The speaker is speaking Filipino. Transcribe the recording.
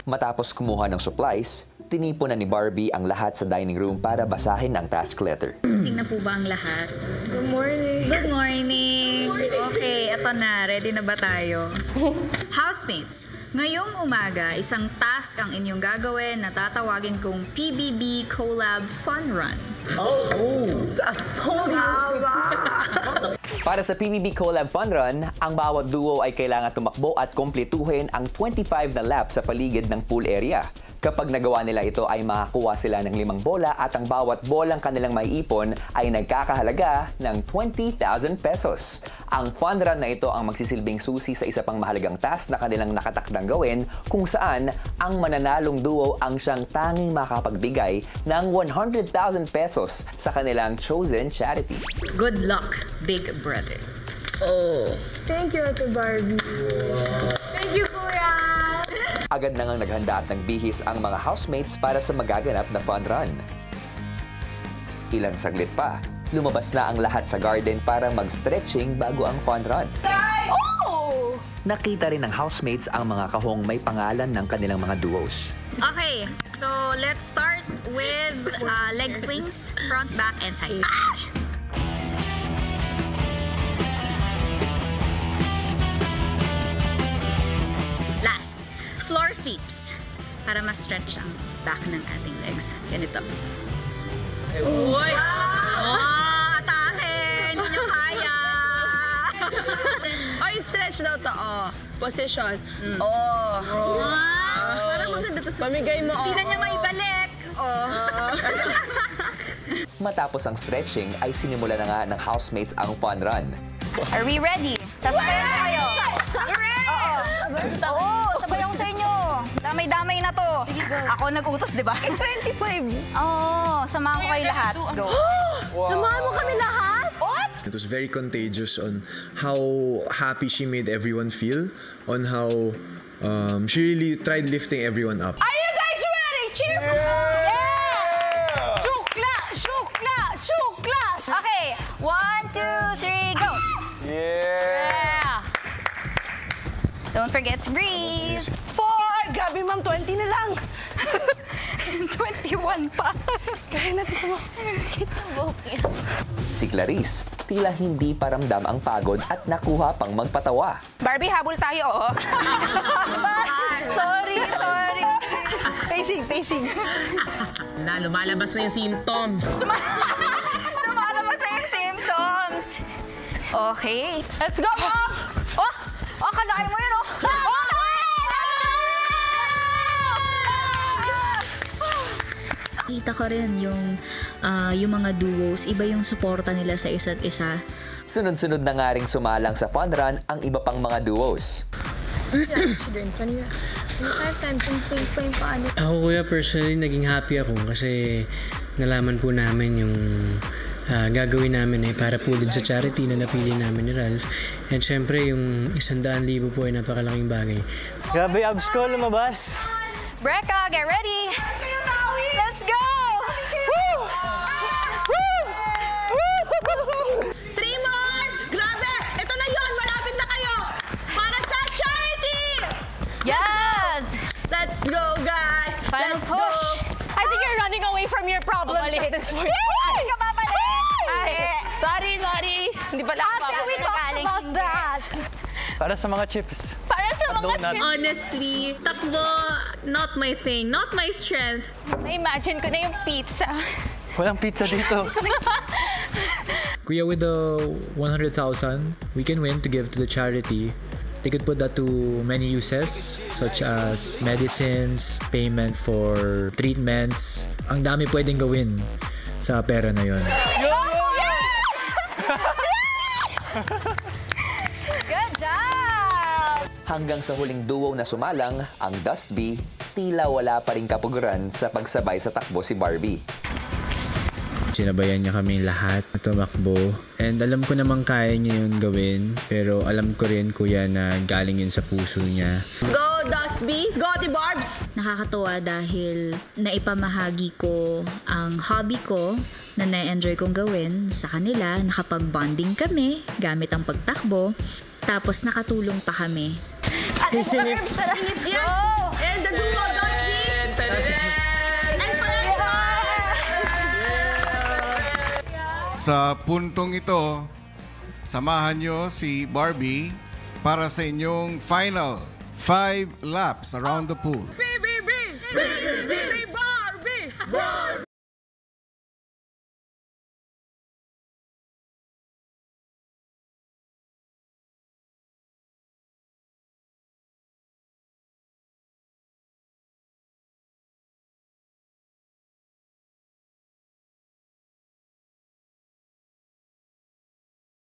Matapos kumuha ng supplies, tinipon na ni Barbie ang lahat sa dining room para basahin ang task letter. Gising na po ba ang lahat? Good morning. Good morning! Okay, eto na. Ready na ba tayo? Housemates, ngayong umaga, isang task ang inyong gagawin na tatawagin kong PBB Collab Fun Run. Para sa PBB Collab Fun Run, ang bawat duo ay kailangan tumakbo at kumpletuhin ang 25 na laps sa paligid ng pool area. Kapag nagawa nila ito ay makakuha sila ng 5 bola at ang bawat bolang kanilang maiipon ay nagkakahalaga ng 20,000 pesos. Ang fun run na ito ang magsisilbing susi sa isa pang mahalagang task na kanilang nakatakdang gawin kung saan ang mananalong duo ang siyang tanging makapagbigay ng 100,000 pesos sa kanilang chosen charity. Good luck, big brother. Thank you, Ate Barbie. Thank you, Kuya. Agad na ngang naghanda at nagbihis ang mga housemates para sa magaganap na fun run. Ilang saglit pa, lumabas na ang lahat sa garden para mag-stretching bago ang fun run. Nakita rin ng housemates ang mga kahong may pangalan ng kanilang mga duos. Okay, so let's start with leg swings, front, back, and side. Last, floor sweeps para ma-stretch ang back ng ating legs. Ganito. Uy! Oh, atake! Hindi nyo kaya! Ay, stretch daw to. Position. Parang maganda to sa... Pamigay mo. Hindi na niya maibalik. Matapos ang stretching ay sinimula na nga ng housemates ang fun run. Are we ready? Sasabayan na kayo. Oo, sabayan ko sa inyo. Damay-damay na to. Ako nag-utos, di ba? 25. Oo, samahan ko kayo lahat. Go. Samahan mo kami lahat? What? It was very contagious on how happy she made everyone feel, on how she really tried lifting everyone up. Are you guys ready? Cheer for Yeah! Shukla! Shukla! Shukla! Okay, 1, 2, 3, go! Yeah! Don't forget to breathe. 4! Grabe, ma'am. 20 na lang. 21 pa. Kaya natin ito mo. Kita mo. Si Clarice, tila hindi paramdam ang pagod at nakuha pang magpatawa. Barbie, habol tayo, sorry. Pacing. Lumalabas na yung symptoms. Lumalabas na yung symptoms. Okay. Let's go, ma'am! Kalahin mo yun, Kita ko rin yung mga duos, iba yung suporta nila sa isa't isa. Sunod-sunod na nga ring sumalang sa fun run ang iba pang mga duos. Ako kuya, personally, naging happy ako kasi nalaman po namin yung gagawin namin para po din sa charity na napili namin ni Ralph. And syempre, yung 100,000 po ay napakalaking bagay. Grabe, abs ko lumabas. Brecca, get ready. Let's go! Woo! Woo! 3 more! Grabe! Ito na yon, malapit na kayo! Para sa charity! Yes! Let's go, guys! Final Let's push! Go. I think you're running away from your problems at this point. Hindi ka babalik! Sorry. Hindi pala ako After we talk about that. Para sa mga chips. Para sa mga Donuts. Honestly, takbo, not my thing, not my strength. Na-imagine ko na yung pizza. Walang pizza dito. Kuya, with the 100,000 we can win to give to the charity, they could put that to many uses such as medicines, payment for treatments. Ang dami pwedeng gawin sa pera na yon. Good job! Hanggang sa huling duo na sumalang, ang Dust Bee, tila wala pa rin kapuguran sa pagsabay sa takbo si Barbie. Sinabayan niya kami lahat na tumakbo. And alam ko namang kaya niya yun gawin. Pero alam ko rin, kuya, na galing yun sa puso niya. Go, Dusby! Go, the Barbs! Nakakatuwa dahil naipamahagi ko ang hobby ko na na-enjoy kong gawin sa kanila. Nakapag-bonding kami gamit ang pagtakbo. Tapos nakatulong pa kami. Sinip! And the duo, sa puntong ito, samahan nyo si Barbie para sa inyong final 5 laps around the pool. PBB!